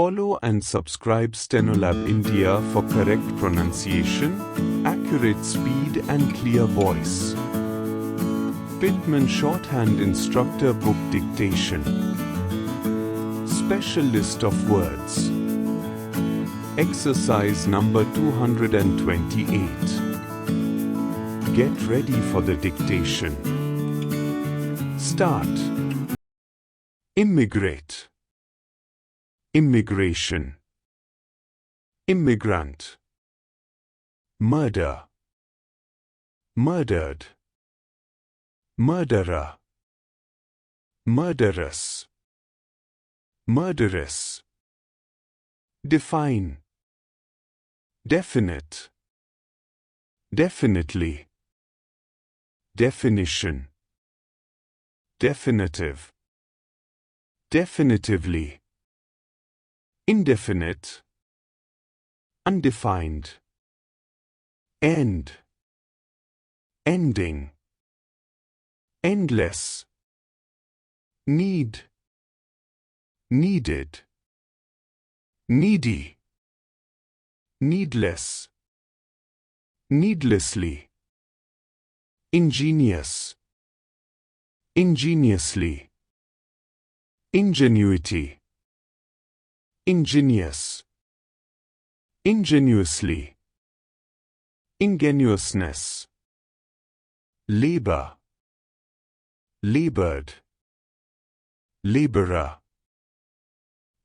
Follow and subscribe Stenolab India for correct pronunciation, accurate speed and clear voice. Pitman Shorthand Instructor Book Dictation. Special list of words. Exercise number 228. Get ready for the dictation. Start. Immigrate. Immigration. Immigrant. Murder. Murdered. Murderer. Murderous. Murderess. Define. Definite. Definitely. Definition. Definitive. Definitively. Indefinite. Undefined. End. Ending. Endless. Need. Needed. Needy. Needless. Needlessly. Ingenious. Ingeniously. Ingenuity. Ingenious. Ingenuously. Ingenuousness. Labor. Labored. Laborer.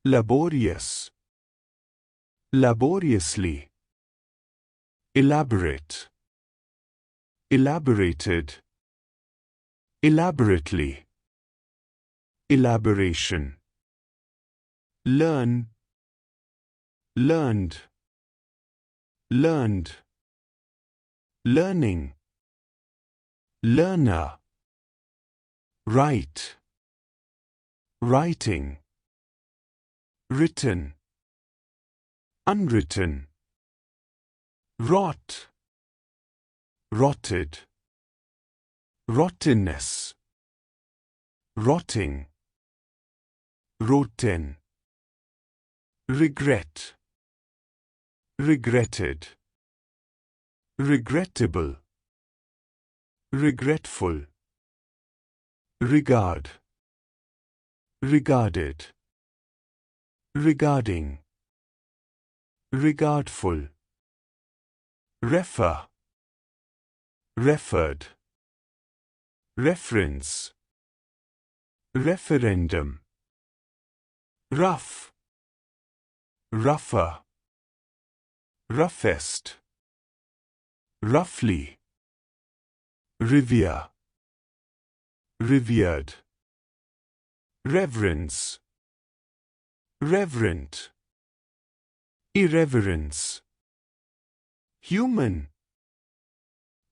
Laborious. Laboriously. Elaborate. Elaborated. Elaborately. Elaboration. Learn. Learned. Learned. Learning. Learner. Write. Writing. Written. Unwritten. Rot. Rotted. Rottenness. Rotting. Rotten. Regret. Regretted. Regrettable. Regretful. Regard. Regarded. Regarding. Regardful. Refer. Referred. Reference. Referendum. Rough. Rougher. Roughest. Roughly. Revere. Revered. Reverence. Reverent. Irreverence. Human.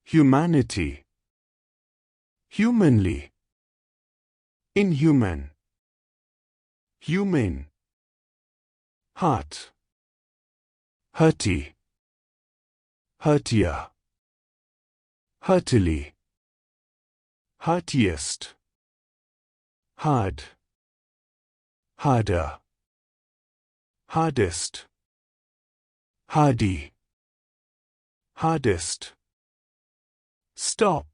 Humanity. Humanly. Inhuman. Humane. Heart. Hurty. Hurtier. Heartily. Heartiest. Hard. Harder. Hardest. Hardy. Hardest. Stop.